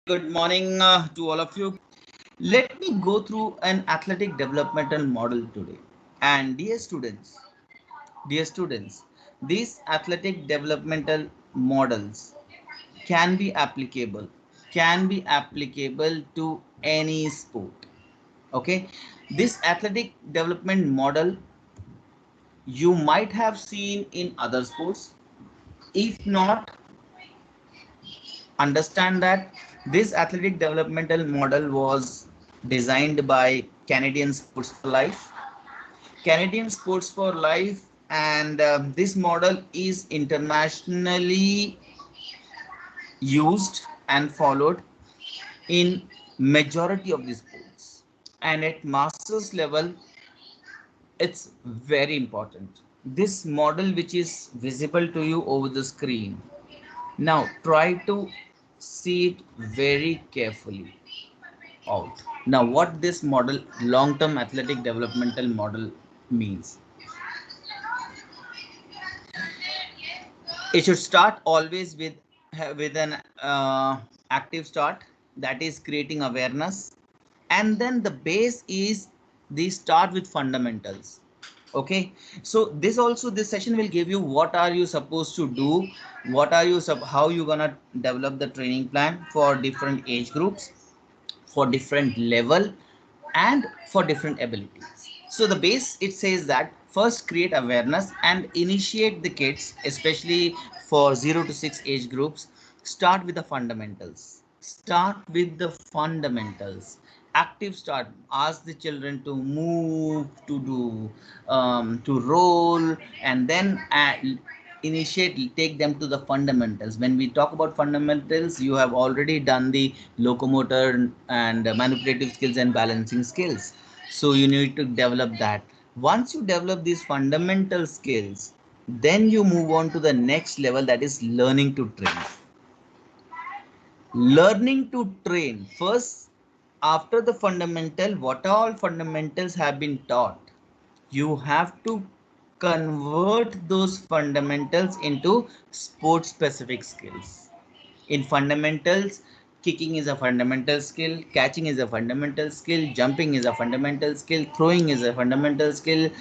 Good morning to all of you. Let me go through an athletic developmental model today. And dear students, these athletic developmental models can be applicable to any sport. Okay, this athletic development model you might have seen in other sports. If not, understand that this athletic developmental model was designed by Canadian Sports for Life. Canadian Sports for Life, and this model is internationally used and followed in majority of the sports. And at masters level, it's very important. This model, which is visible to you over the screen, now try to see it very carefully out. Now, what this model, long-term athletic developmental model, means, it should start always with an active start, that is creating awareness, and then the base is the start with fundamentals. Okay, so this session will give you what are you supposed to do, what are you how you gonna develop the training plan for different age groups, for different level, and for different abilities. So the base, it says that first create awareness and initiate the kids, especially for 0 to 6 age groups. Start with the fundamentals. Start with the fundamentals. Active start. Ask the children to move, to do, to roll, and then initiate, take them to the fundamentals. When we talk about fundamentals, you have already done the locomotor and manipulative skills and balancing skills, so you need to develop that. Once you develop these fundamental skills, then you move on to the next level, that is learning to train. Learning to train first, after the fundamental, what all fundamentals have been taught, you have to convert those fundamentals into sport specific skills. In fundamentals, kicking is a fundamental skill, catching is a fundamental skill, jumping is a fundamental skill, throwing is a fundamental skill,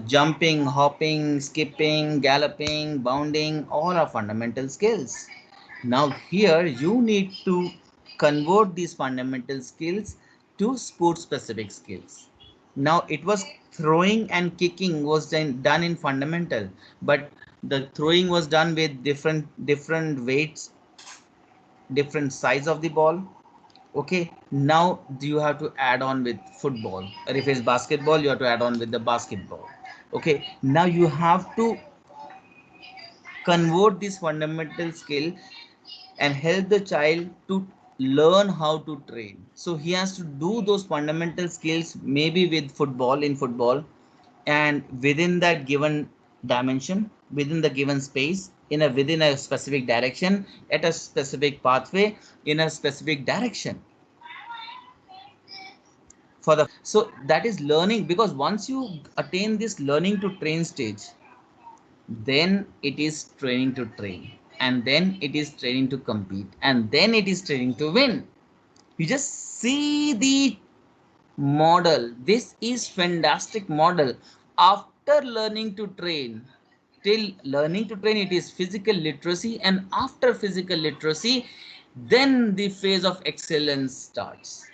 jumping, hopping, skipping, galloping, bounding, all are fundamental skills. Now here you need to convert these fundamental skills to sport specific skills. Now it was throwing and kicking was done in fundamental, but the throwing was done with different weights, different size of the ball. Okay, now you have to add on with football, or if it's basketball, you have to add on with the basketball. Okay, now you have to convert this fundamental skill and help the child to learn how to train. So he has to do those fundamental skills, maybe with football, in football, and within that given dimension, within the given space, within a specific direction, at a specific pathway, in a specific direction. For the so that is learning, because once you attain this learning to train stage, then it is training to train, and then it is training to compete, and then it is training to win. You just see the model. This is fantastic model. After learning to train, till learning to train, it is physical literacy, and after physical literacy, then the phase of excellence starts.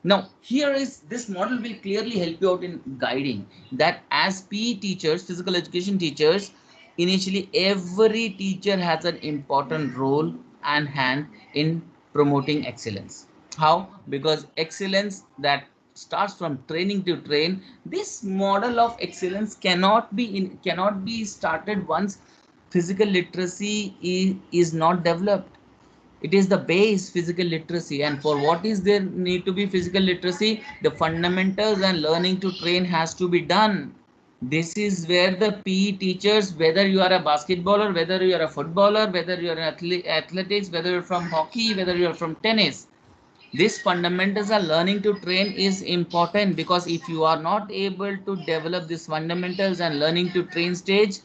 Now here is, this model will clearly help you out in guiding that. As PE teachers, physical education teachers, initially every teacher has an important role and hand in promoting excellence. How? Because excellence that starts from training to train. This model of excellence cannot be started once physical literacy is not developed. It is the base, physical literacy. And for what is there need to be physical literacy, the fundamentals and learning to train has to be done. This is where the PE teachers, whether you are a basketballer, whether you are a footballer, whether you are an athletics, whether you're from hockey, whether you're from tennis, this fundamentals are learning to train is important. Because if you are not able to develop this fundamentals and learning to train stage,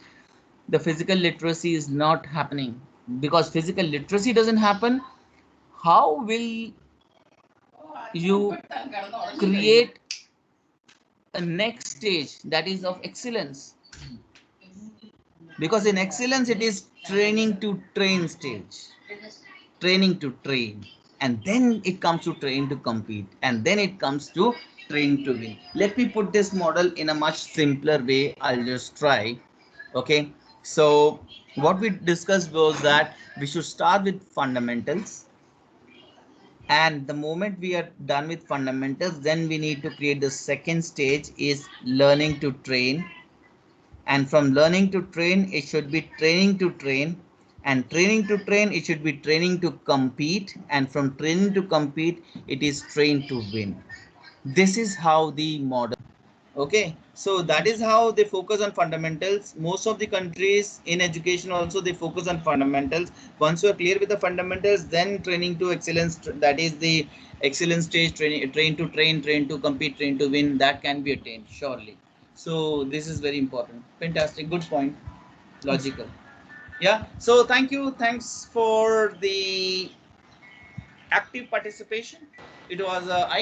the physical literacy is not happening. Because physical literacy doesn't happen, how will you create a next stage that is of excellence? Because in excellence it is training to train stage, training to train, and then it comes to train to compete, and then it comes to train to win. Let me put this model in a much simpler way. I'll just try. Okay, so what we discussed was that we should start with fundamentals, and the moment we are done with fundamentals, then we need to create the second stage is learning to train, and from learning to train it should be training to train, and training to train it should be training to compete, and from training to compete it is train to win. This is how the model. Okay, so that is how they focus on fundamentals. Most of the countries in education also they focus on fundamentals. Once you are clear with the fundamentals, then training to excellence, that is the excellence stage, training, train to train, train to compete, train to win, that can be attained surely. So this is very important. Fantastic, good point, logical. Yeah, so thank you, thanks for the active participation. It was I